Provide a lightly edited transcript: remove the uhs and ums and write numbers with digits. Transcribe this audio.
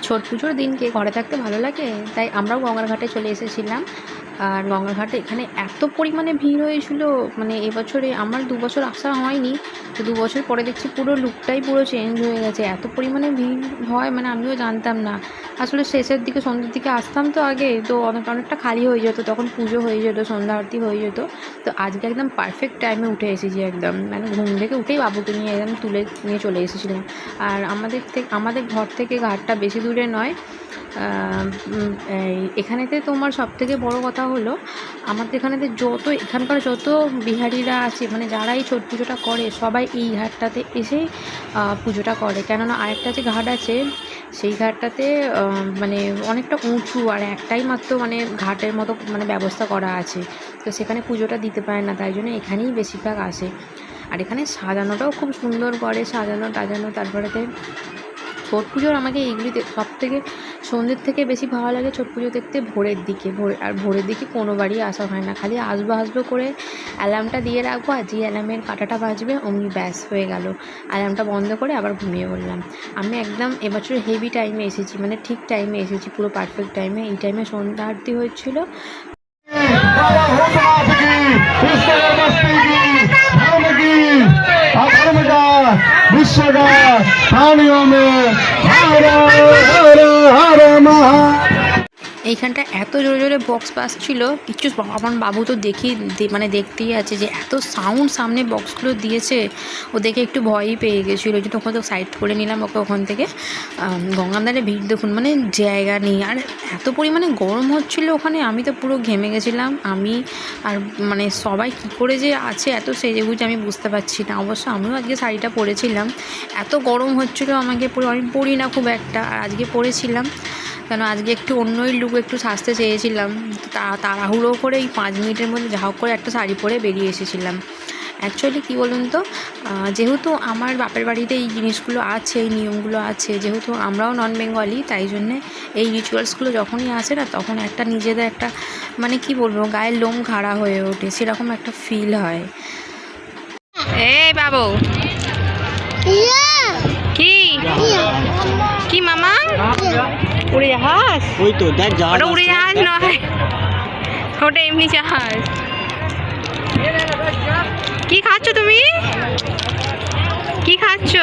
ছট পুজোর দিনকে ঘরে থাকতে ভালো লাগে, তাই আমরাও গঙ্গার ঘাটে চলে এসেছিলাম। আর গঙ্গার ঘাটে এখানে এত পরিমাণে ভিড় হয়েছিল, মানে এবছরে আমার 2 বছর আসা হয়নি, তো 2 বছর পরে দেখছি পুরো লুকটাই পুরো চেঞ্জ হয়ে গেছে। এত পরিমাণে ভিড় হয় মানে আমিও জানতাম না। আসলে শেষের দিকে সন্ধ্যের দিকে আসতাম তো আগে, তো অনেকটা খালি হয়ে যেত, তখন পুজো হয়ে যেত, সন্ধ্যা আরতি হয়ে যেত। তো আজকে একদম পারফেক্ট টাইমে উঠে এসেছি, একদম মানে ঘুম থেকে উঠেই বাবুকে নিয়ে একদম তুলে নিয়ে চলে এসেছিলাম। আর আমাদের ঘর থেকে ঘাটটা বেশি দূরে নয়। এখানেতে তোমার সবথেকে বড় কথা হলো, আমাদের এখানকার যত বিহারিরা আছে, মানে যারা এই ছট পুজোটা করে সবাই এই ঘাটটাতে এসেই পুজোটা করে। কেননা আরেকটা যে ঘাট আছে সেই ঘাটটাতে মানে অনেকটা উঁচু, আর একটাই মাত্র মানে ঘাটের মতো মানে ব্যবস্থা করা আছে, তো সেখানে পুজোটা দিতে পারে না, তাই জন্য এখানেই বেশিরভাগ আসে। আর এখানে সাজানোটাও খুব সুন্দর করে, সাজানো টাজানো। তারপরেতে ছট পুজোর আমাকে এইগুলিতে সবথেকে সন্ধ্যের থেকে বেশি ভালো লাগে ছট পুজো দেখতে ভোরের দিকে। ভোরের দিকে কোনো বাড়ি আসা হয় না, খালি আসবো করে অ্যালার্মটা দিয়ে রাখবো, আর যে অ্যালার্মের কাঁটাটা বাজবে অমনি ব্যাস হয়ে গেল, অ্যালার্মটা বন্ধ করে আবার ঘুমিয়ে পড়লাম। আমি একদম এবছর হেভি টাইমে এসেছি, মানে ঠিক টাইমে এসেছি, পুরো পারফেক্ট টাইমে। এই টাইমে সন্ধ্যা আরতি হচ্ছিল। এইখানটা এত জোরে জোরে বক্স বাজছিল, কিচ্ছু আমার বাবু তো দেখতেই আছে যে এত সাউন্ড সামনে বক্সগুলো দিয়েছে, ও দেখে একটু ভয়ই পেয়ে গেছিলো, ওই জন্য ওখানে তো সাইড করে নিলাম ওকে ওখান থেকে। গঙ্গাধারে ভিড় দেখুন, মানে জায়গা নেই, আর এত পরিমাণে গরম হচ্ছিলো ওখানে, আমি তো পুরো ঘেমে গেছিলাম। আমি আর মানে সবাই কী করে যে আছে এত সেজেগুজে আমি বুঝতে পারছি না। অবশ্য আমিও আজকে শাড়িটা পরেছিলাম, এত গরম হচ্ছিলো আমাকে, আমি পরি না খুব একটা, আর আজকে পরেছিলাম কেন আজকে একটু অন্যই লুক একটু সাজতে চেয়েছিলাম। তাড়াহুড়ো করে এই 5 মিনিটের মধ্যে যা হোক করে একটা শাড়ি পরে বেরিয়ে এসেছিলাম। অ্যাকচুয়ালি কী বলুন তো, যেহেতু আমার বাপের বাড়িতে এই জিনিসগুলো আছে, এই নিয়মগুলো আছে, যেহেতু আমরাও নন বেঙ্গলি, তাই জন্যে এই রিচুয়ালসগুলো যখনই আসে না, তখন একটা নিজেদের একটা মানে কি বলবো, গায়ের লোম খাড়া হয়ে ওঠে, সেরকম একটা ফিল হয়। এই বাবু কি কি মামা উড়ে জাহাজ? ওই তো দেখ জাহাজ, ওটা উড়ে জাহাজ নয়, ওটা এমনি জাহাজ। কি খাচ্ছ তুমি? কি খাচ্ছ?